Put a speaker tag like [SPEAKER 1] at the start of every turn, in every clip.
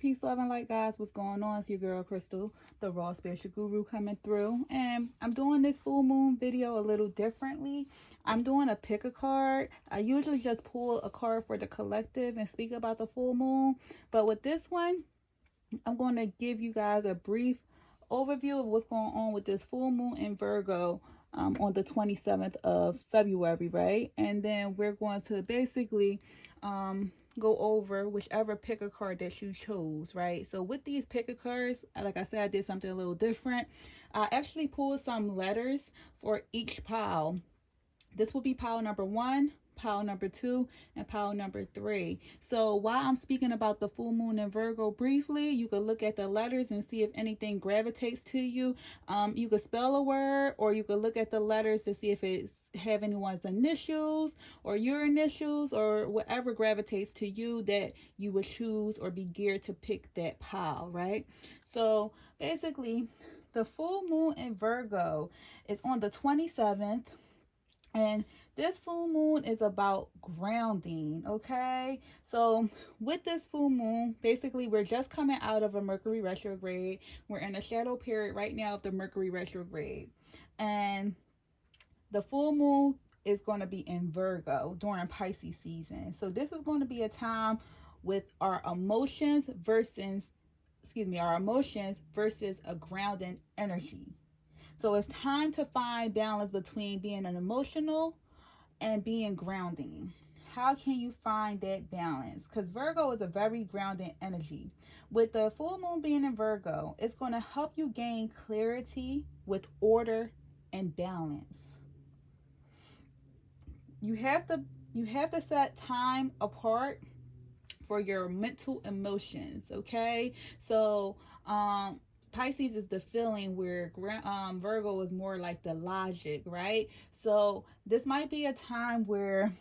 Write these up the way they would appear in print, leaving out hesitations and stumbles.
[SPEAKER 1] Peace, love, and light, guys. What's going on? It's your girl, Crystal, the Raw Spiritual Guru, coming through. And I'm doing this full moon video a little differently. I'm doing a pick a card. I usually just pull a card for the collective and speak about the full moon. But with this one, I'm going to give you guys a brief overview of what's going on with this full moon in Virgo on the 27th of February, right? And then we're going to basically go over whichever picker card that you chose, right? So with these picker cards, like I said, I did something a little different. I actually pulled some letters for each pile. This will be pile number 1, pile number 2, and pile number 3. So while I'm speaking about the full moon in Virgo briefly, you could look at the letters and see if anything gravitates to you. You could spell a word, or you could look at the letters to see if it's have anyone's initials or your initials or whatever gravitates to you that you would choose or be geared to pick that pile, right? So basically, the full moon in Virgo is on the 27th. And this full moon is about grounding, okay? So with this full moon, basically we're just coming out of a Mercury retrograde. We're in a shadow period right now of the Mercury retrograde. And the full moon is going to be in Virgo during Pisces season. So this is going to be a time with our emotions versus a grounding energy. So it's time to find balance between being an emotional and being grounding. How can you find that balance? Because Virgo is a very grounding energy. With the full moon being in Virgo, it's going to help you gain clarity with order and balance. You have to set time apart for your mental emotions, okay? So Pisces is the feeling, where Virgo is more like the logic, right? So this might be a time where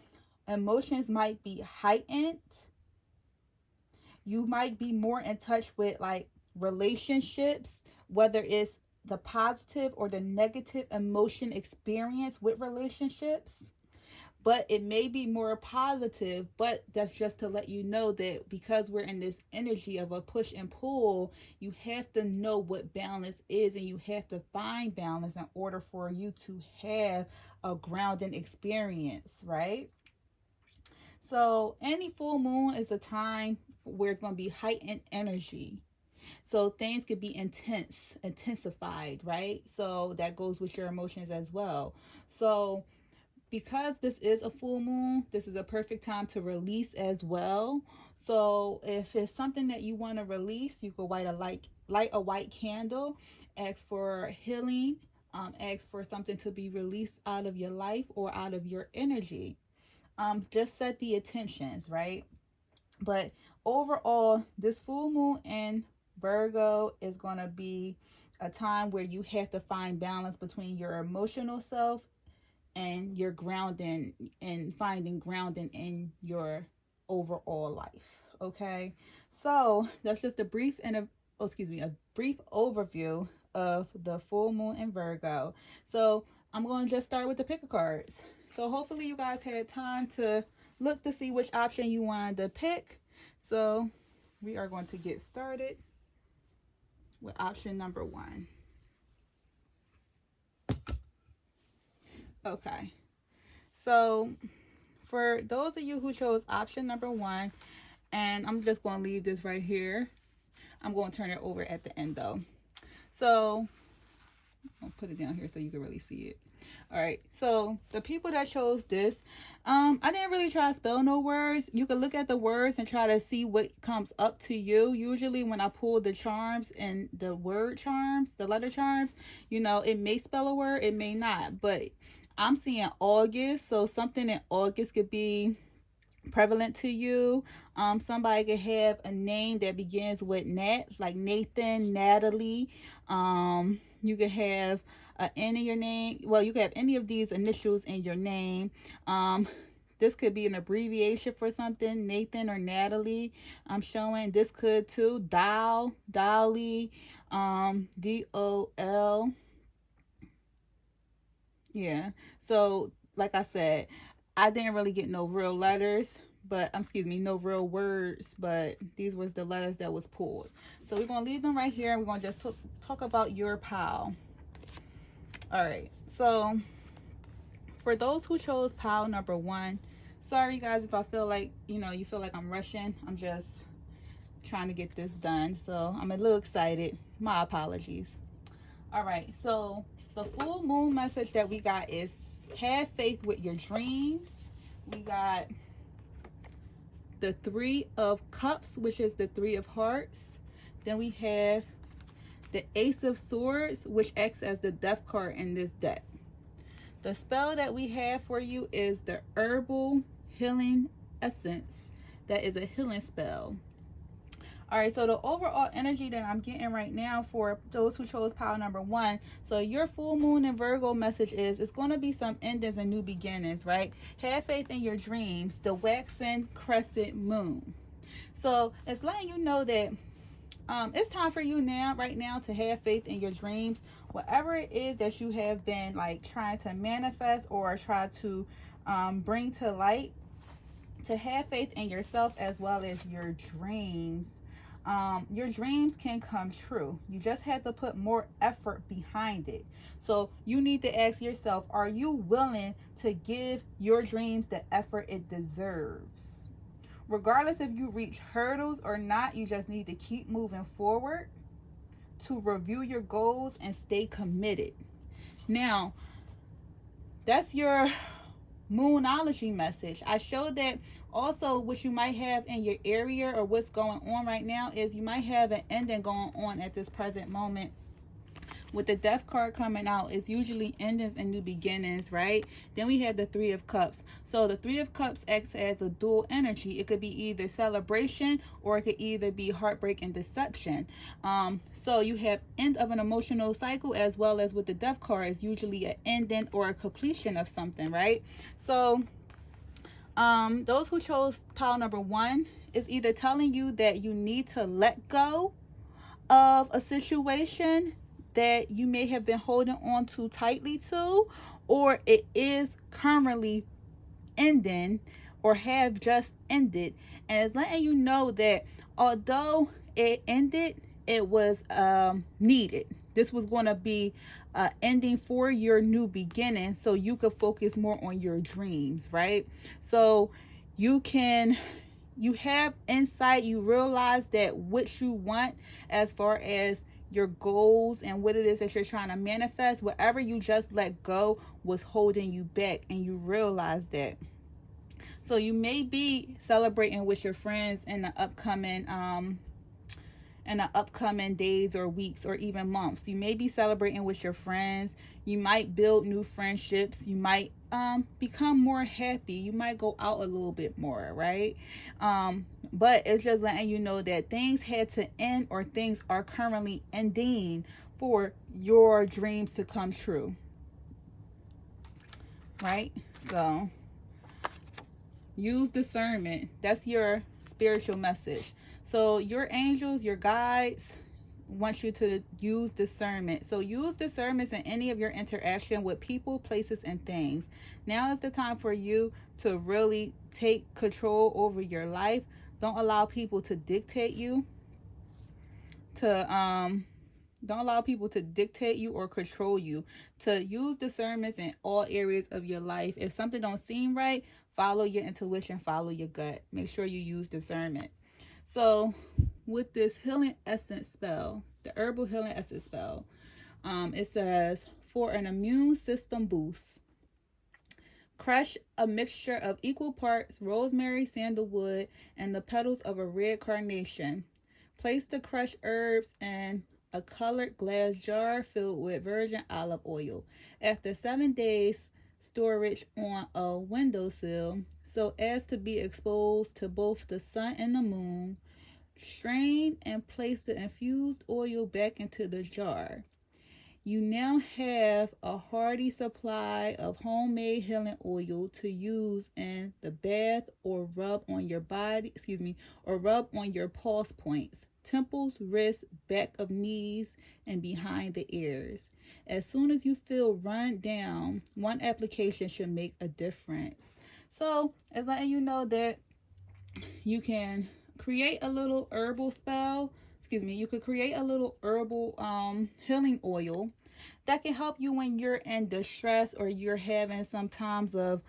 [SPEAKER 1] emotions might be heightened. You might be more in touch with like relationships, whether it's the positive or the negative emotion experience with relationships. But it may be more positive, but that's just to let you know that because we're in this energy of a push and pull, you have to know what balance is, and you have to find balance in order for you to have a grounding experience, right? So any full moon is a time where it's going to be heightened energy. So things could be intensified, right? So that goes with your emotions as well. So because this is a full moon, this is a perfect time to release as well. So if it's something that you want to release, you could light a white candle, ask for healing, ask for something to be released out of your life or out of your energy. Just set the intentions, right? But overall, this full moon in Virgo is going to be a time where you have to find balance between your emotional self and your grounding, and finding grounding in your overall life. Okay, so that's just a brief overview of the full moon in Virgo. So I'm going to just start with the pick of cards. So hopefully you guys had time to look to see which option you wanted to pick. So we are going to get started with option number 1. Okay, so for those of you who chose option number 1, and I'm just going to leave this right here. I'm going to turn it over at the end though. So I'll put it down here so you can really see it. All right, so the people that chose this, I didn't really try to spell no words. You can look at the words and try to see what comes up to you. Usually when I pull the charms and the word charms, the letter charms, it may spell a word, it may not, but I'm seeing August, so something in August could be prevalent to you. Somebody could have a name that begins with Nat, like Nathan, Natalie. You could have N in your name. Well, you could have any of these initials in your name. This could be an abbreviation for something, Nathan or Natalie. I'm showing this could too, Dolly, DOL. Yeah, so like I said, I didn't really get no real letters, but excuse me, no real words, but these was the letters that was pulled. So we're going to leave them right here, and we're going to just talk about your pile. All right, so for those who chose pile number 1, sorry guys if I feel like, you feel like I'm rushing. I'm just trying to get this done, so I'm a little excited. My apologies. All right, so the full moon message that we got is have faith with your dreams. We got the 3 of Cups, which is the 3 of Hearts. Then we have the Ace of Swords, which acts as the Death card in this deck. The spell that we have for you is the Herbal Healing Essence. That is a healing spell. All right, so the overall energy that I'm getting right now for those who chose pile number 1, so your full moon in Virgo message is it's going to be some endings and new beginnings, right? Have faith in your dreams, the waxing crescent moon. So it's letting you know that it's time for you right now to have faith in your dreams. Whatever it is that you have been like trying to manifest or try to bring to light, to have faith in yourself as well as your dreams. Your dreams can come true. You just have to put more effort behind it. So you need to ask yourself, are you willing to give your dreams the effort it deserves? Regardless if you reach hurdles or not, you just need to keep moving forward, to review your goals and stay committed. Now, that's your moonology message. I showed that also what you might have in your area or what's going on right now is you might have an ending going on at this present moment. With the Death card coming out, it's usually endings and new beginnings, right? Then we have the 3 of Cups. So the 3 of Cups acts as a dual energy. It could be either celebration or it could either be heartbreak and deception. So you have end of an emotional cycle, as well as with the Death card is usually an ending or a completion of something, right? So those who chose pile number 1 is either telling you that you need to let go of a situation that you may have been holding on too tightly to, or it is currently ending or have just ended, and it's letting you know that although it ended, it was needed. This was going to be ending for your new beginning, so you could focus more on your dreams, right? So you have insight, you realize that what you want as far as your goals and what it is that you're trying to manifest, whatever you just let go was holding you back, and you realize that. So you may be celebrating with your friends in the upcoming days or weeks or even months. You may be celebrating with your friends. You might build new friendships. You might become more happy. You might go out a little bit more, right? But it's just letting you know that things had to end, or things are currently ending for your dreams to come true, right? So use discernment. That's your spiritual message. So your angels, your guides, want you to use discernment. So use discernment in any of your interaction with people, places, and things. Now is the time for you to really take control over your life. Don't allow people to dictate you. Don't allow people to dictate you or control you. To use discernment in all areas of your life. If something don't seem right, follow your intuition, follow your gut. Make sure you use discernment. So with this healing essence spell, the herbal healing essence spell, it says, for an immune system boost, crush a mixture of equal parts rosemary, sandalwood, and the petals of a red carnation. Place the crushed herbs in a colored glass jar filled with virgin olive oil. After 7 days, storage on a windowsill so as to be exposed to both the sun and the moon. Strain and place the infused oil back into the jar. You now have a hearty supply of homemade healing oil to use in the bath or rub on your body, or rub on your pulse points, temples, wrists, back of knees, and behind the ears. As soon as you feel run down, one application should make a difference. So it's letting you know that you can create a little herbal spell. Excuse me. You could create a little herbal healing oil that can help you when you're in distress or you're having some times of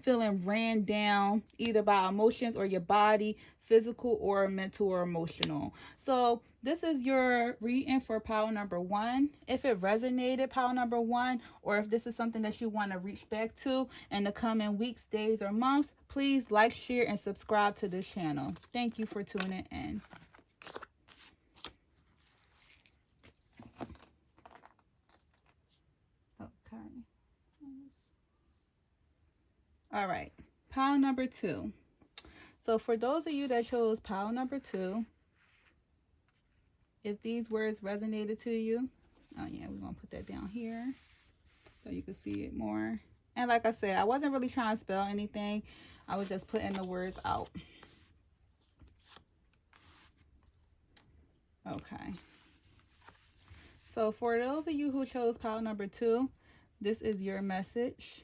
[SPEAKER 1] feeling ran down either by emotions or your body, physical or mental or emotional. So this is your reading for pile number one. If it resonated, pile number one, or if this is something that you want to reach back to in the coming weeks, days, or months, please like, share, and subscribe to this channel. Thank you for tuning in. Okay. All right. Pile number two. So for those of you that chose pile number two, if these words resonated to you, oh yeah, we're going to put that down here so you can see it more. And like I said, I wasn't really trying to spell anything. I was just putting the words out. Okay. So for those of you who chose pile number two, this is your message.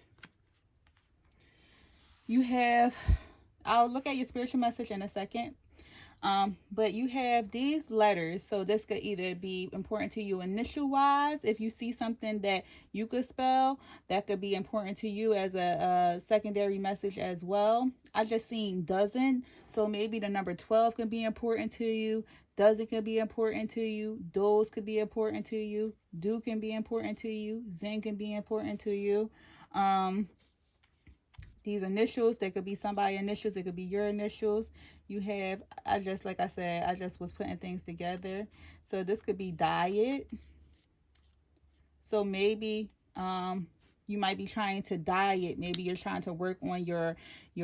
[SPEAKER 1] You have, I'll look at your spiritual message in a second. But you have these letters, so this could either be important to you initial wise. If you see something that you could spell, that could be important to you as a secondary message as well. I just seen dozen, so maybe the number 12 could be important to you. Dozen could be important to you. Those could be important to you. Do can be important to you. Zen can be important to you. These initials, they could be somebody's initials, it could be your initials. You have, like I said, I just was putting things together. So this could be diet. So maybe you might be trying to diet. Maybe you're trying to work on your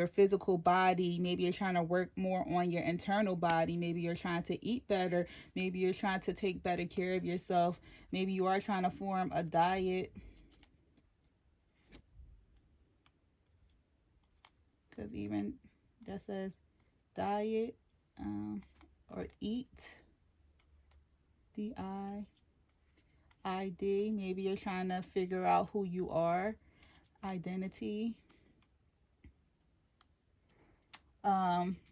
[SPEAKER 1] physical body. Maybe you're trying to work more on your internal body. Maybe you're trying to eat better. Maybe you're trying to take better care of yourself. Maybe you are trying to form a diet. Because even that says diet or eat, D-I-I-D. Maybe you're trying to figure out who you are, identity.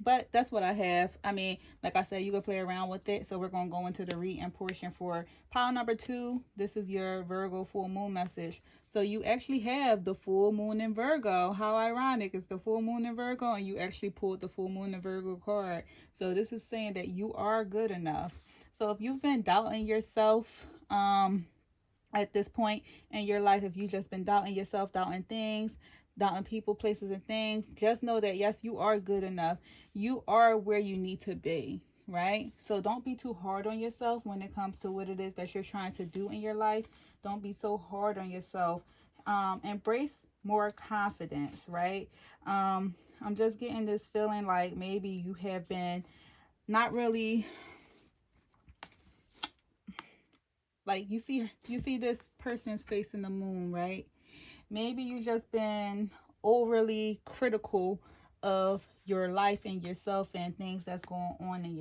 [SPEAKER 1] But that's what I have. I mean, like I said, you can play around with it. So we're going to go into the reading portion for pile number two. This is your Virgo full moon message. So you actually have the full moon in Virgo. How ironic. It's the full moon in Virgo and you actually pulled the full moon in Virgo card. So this is saying that you are good enough. So if you've been doubting yourself, at this point in your life, if you've just been doubting yourself, doubting things, doubting people, places, and things, just know that yes, you are good enough. You are where you need to be, right? So don't be too hard on yourself when it comes to what it is that you're trying to do in your life. Don't be so hard on yourself. Embrace more confidence, right? I'm just getting this feeling like maybe you have been not really, like you see this person's face in the moon, right? Maybe you just been overly critical of your life and yourself and things that's going on in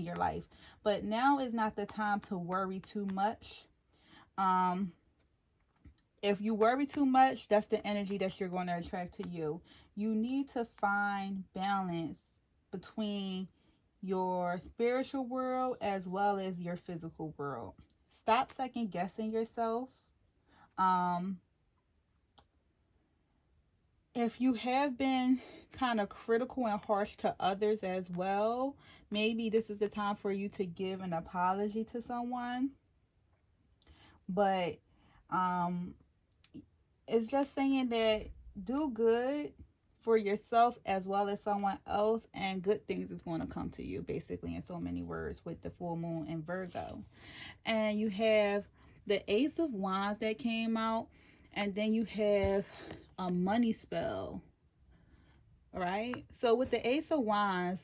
[SPEAKER 1] your life. But now is not the time to worry too much. If you worry too much, that's the energy that you're going to attract to you. You need to find balance between your spiritual world as well as your physical world. Stop second guessing yourself. If you have been kind of critical and harsh to others as well, maybe this is the time for you to give an apology to someone. But it's just saying that do good for yourself as well as someone else, and good things is going to come to you, basically, in so many words, with the full moon in Virgo. And you have the Ace of Wands that came out, and then you have a money spell. All right. So with the Ace of Wands,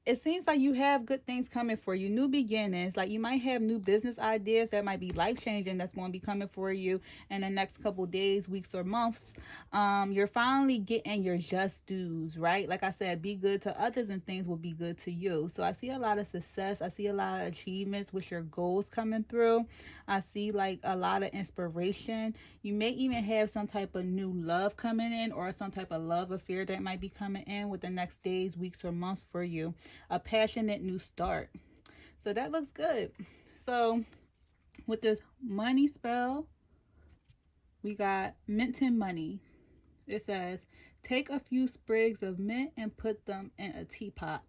[SPEAKER 1] it seems like you have good things coming for you, new beginnings. Like you might have new business ideas that might be life changing that's going to be coming for you in the next couple days, weeks, or months. You're finally getting your just dues, right? Like I said, be good to others and things will be good to you. So I see a lot of success. I see a lot of achievements with your goals coming through. I see like a lot of inspiration. You may even have some type of new love coming in, or some type of love affair that might be coming in with the next days, weeks, or months for you. A passionate new start. So that looks good. So with this money spell, we got minting money. It says, take a few sprigs of mint and put them in a teapot.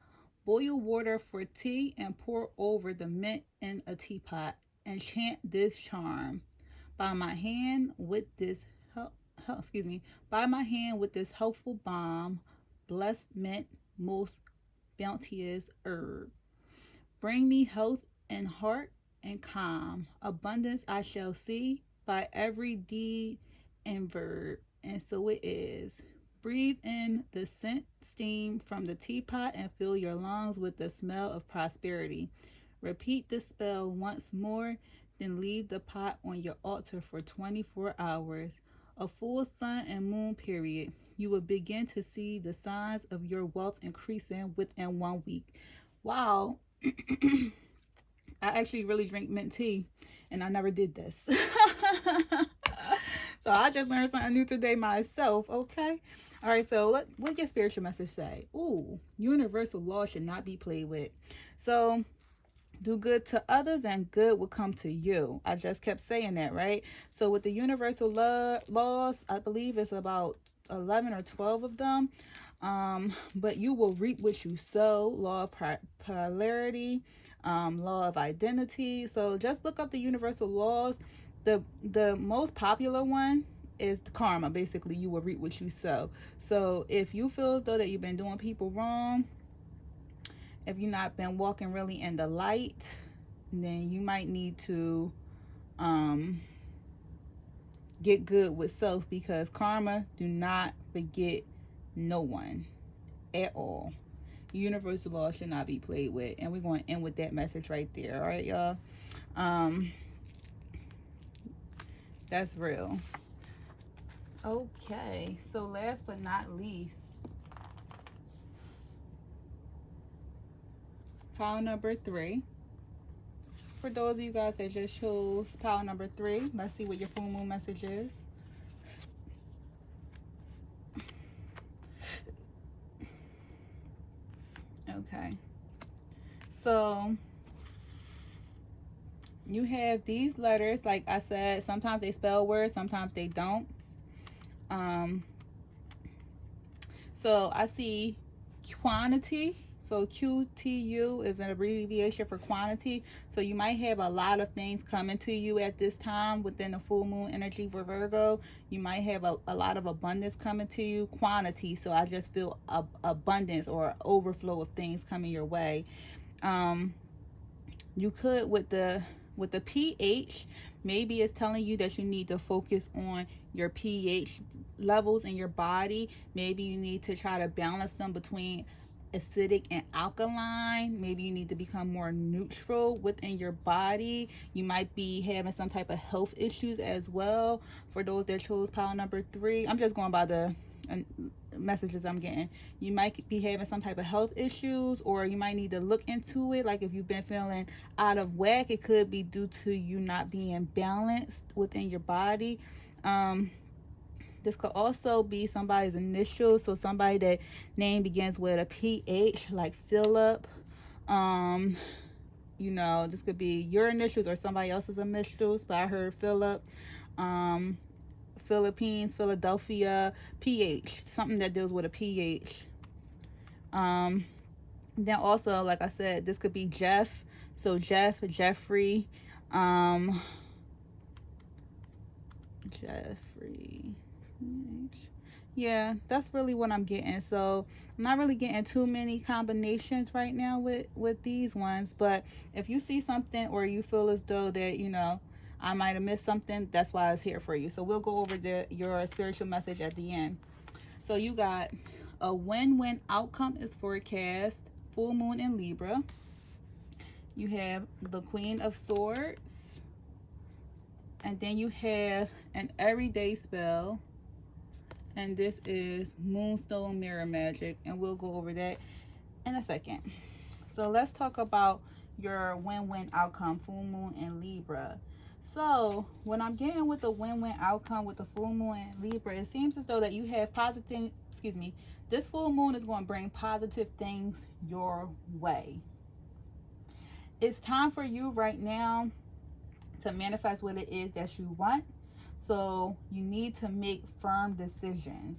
[SPEAKER 1] Boil water for tea and pour over the mint in a teapot. And chant this charm. By my hand with this by my hand with this helpful balm, blessed mint, most bounteous herb. Bring me health and heart and calm. Abundance I shall see by every deed and verb. And so it is. Breathe in the scent steam from the teapot and fill your lungs with the smell of prosperity. Repeat the spell once more, then leave the pot on your altar for 24 hours. A full sun and moon period. You will begin to see the signs of your wealth increasing within 1 week. Wow. I actually really drink mint tea, and I never did this. So I just learned something new today myself, okay? All right, so what your spiritual message say? Ooh, universal law should not be played with. So do good to others and good will come to you. I just kept saying that, right? So with the universal laws, I believe it's about 11 or 12 of them. But you will reap what you sow. Law of polarity, law of identity. So just look up the universal laws. The most popular one is karma. Basically, you will reap what you sow. So if you feel as though that you've been doing people wrong, if you've not been walking really in the light, then you might need to get good with self, because karma do not forget no one at all. Universal law should not be played with. And we're going to end with that message right there. All right, y'all. That's real. Okay, so last but not least, pile number 3. For those of you guys that just chose pile number 3, let's see what your full moon message is. Okay, so you have these letters. Like I said, sometimes they spell words, sometimes they don't. So I see quantity. So QTU is an abbreviation for quantity. So you might have a lot of things coming to you at this time within the full moon energy for Virgo. You might have a lot of abundance coming to you. Quantity. So I just feel abundance or overflow of things coming your way. You could with the pH, maybe it's telling you that you need to focus on your pH levels in your body. Maybe you need to try to balance them between acidic and alkaline. Maybe you need to become more neutral within your body. You might be having some type of health issues as well. For those that chose pile number 3, I'm just going by the messages I'm getting. You might be having some type of health issues, or you might need to look into it. Like if you've been feeling out of whack, it could be due to you not being balanced within your body. This could also be somebody's initials. So somebody that name begins with a PH, like Philip. You know, this could be your initials or somebody else's initials, but I heard Philip. Philippines, Philadelphia, PH, something that deals with a PH. Then also, like I said, this could be Jeff. So Jeff, Jeffrey, Jeffrey. Yeah, that's really what I'm getting. So I'm not really getting too many combinations right now with these ones. But if you see something or you feel as though that, you know, I might have missed something, that's why it's here for you. So we'll go over your spiritual message at the end. So you got a win-win outcome is forecast. full moon in Libra. You have the Queen of Swords. And then you have an everyday spell. And this is Moonstone Mirror Magic. And we'll go over that in a second. So let's talk about your win-win outcome, full moon in Libra. So when I'm getting with the win-win outcome with the full moon in Libra, it seems as though that you have positive, this full moon is going to bring positive things your way. It's time for you right now to manifest what it is that you want. So you need to make firm decisions.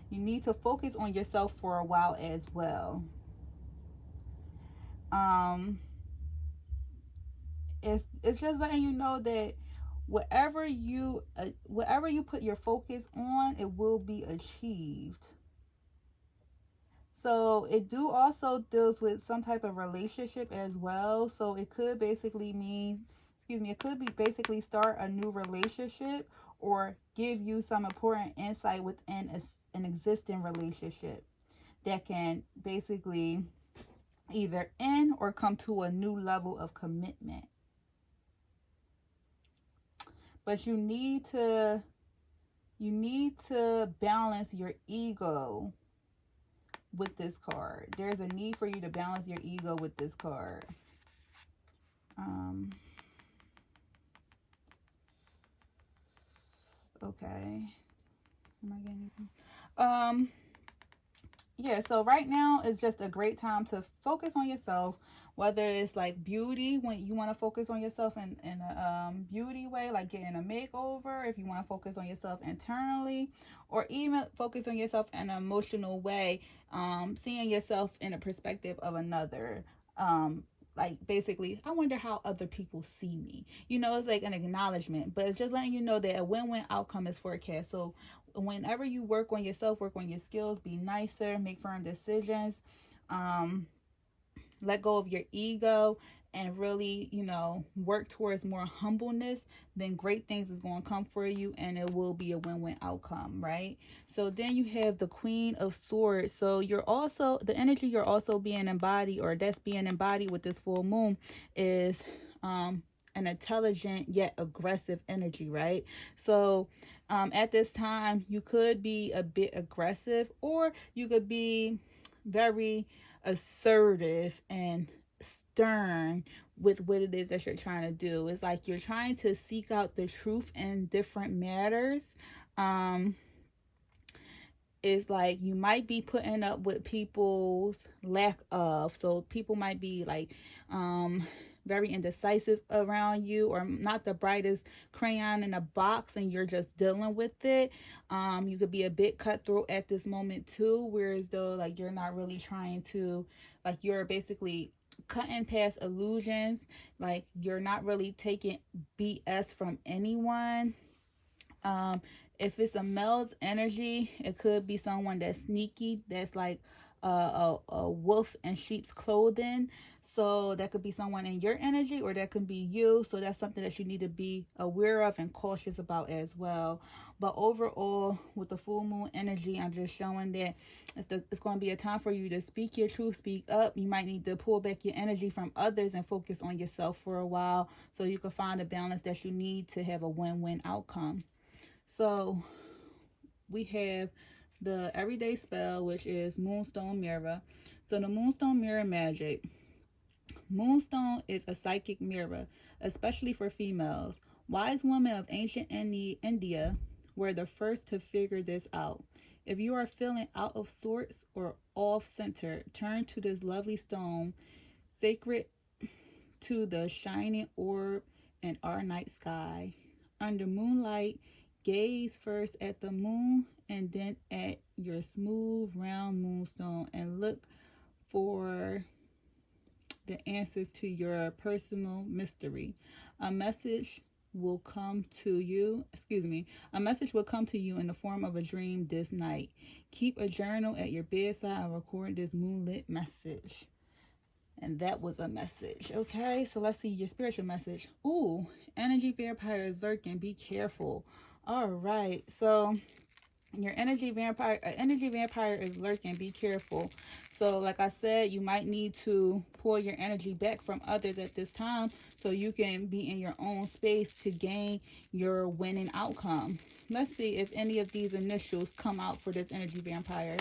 [SPEAKER 1] You need to focus on yourself for a while as well. It's just letting you know that whatever you put your focus on, it will be achieved. So it do also deals with some type of relationship as well. So it could basically mean, it could be basically start a new relationship or give you some important insight within an existing relationship that can basically either end or come to a new level of commitment. But you need to balance your ego with this card. There's a need for you to balance your ego with this card. Okay. Am I getting anything? Yeah, so right now is just a great time to focus on yourself, whether it's like beauty, when you want to focus on yourself in a beauty way, like getting a makeover, if you want to focus on yourself internally, or even focus on yourself in an emotional way, seeing yourself in a perspective of another. Like basically, I wonder how other people see me. It's like an acknowledgement, but it's just letting you know that a win-win outcome is forecast. So whenever you work on yourself, work on your skills, be nicer, make firm decisions, let go of your ego, and really, work towards more humbleness, then great things is going to come for you, and it will be a win-win outcome, right? So then you have the Queen of Swords. So you're also, the energy you're also being embodied, or that's being embodied with this full moon, is an intelligent yet aggressive energy, right? So at this time, you could be a bit aggressive, or you could be very assertive and stern with what it is that you're trying to do. It's like you're trying to seek out the truth in different matters. It's like you might be putting up with people's lack of, so people might be like very indecisive around you, or not the brightest crayon in a box, and you're just dealing with it. You could be a bit cutthroat at this moment too, whereas though like you're not really trying to, like you're basically cutting past illusions, like you're not really taking BS from anyone. If it's a male's energy, it could be someone that's sneaky, that's like a wolf in sheep's clothing. So that could be someone in your energy, or that could be you. So that's something that you need to be aware of and cautious about as well. But overall, with the full moon energy, I'm just showing that it's going to be a time for you to speak your truth, speak up. You might need to pull back your energy from others and focus on yourself for a while, so you can find a balance that you need to have a win-win outcome. So we have the everyday spell, which is Moonstone Mirror. So the Moonstone Mirror Magic. Moonstone is a psychic mirror, especially for females. Wise women of ancient India were the first to figure this out. If you are feeling out of sorts or off-center, turn to this lovely stone, sacred to the shining orb in our night sky. Under moonlight, gaze first at the moon and then at your smooth round moonstone, and look for the answers to your personal mystery. A message will come to you in the form of a dream this night. Keep a journal at your bedside and record this moonlit message. And that was a message. Okay, so let's see your spiritual message. Ooh, energy vampire Zirkin, be careful. All right, so Your energy vampire, an energy vampire is lurking. Be careful. So like I said, you might need to pull your energy back from others at this time so you can be in your own space to gain your winning outcome. Let's see if any of these initials come out for this energy vampire.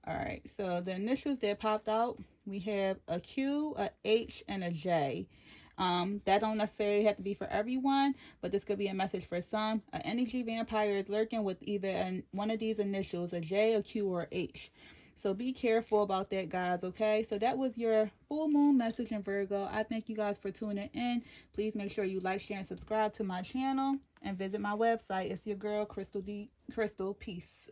[SPEAKER 1] All right, so the initials that popped out, we have a Q, a H, and a J. That don't necessarily have to be for everyone, but this could be a message for some. An energy vampire is lurking with either one of these initials, a J, a Q, or a H. So be careful about that, guys, okay? So that was your full moon message in Virgo. I thank you guys for tuning in. Please make sure you like, share, and subscribe to my channel. And visit my website. It's your girl, Crystal D. Crystal. Peace.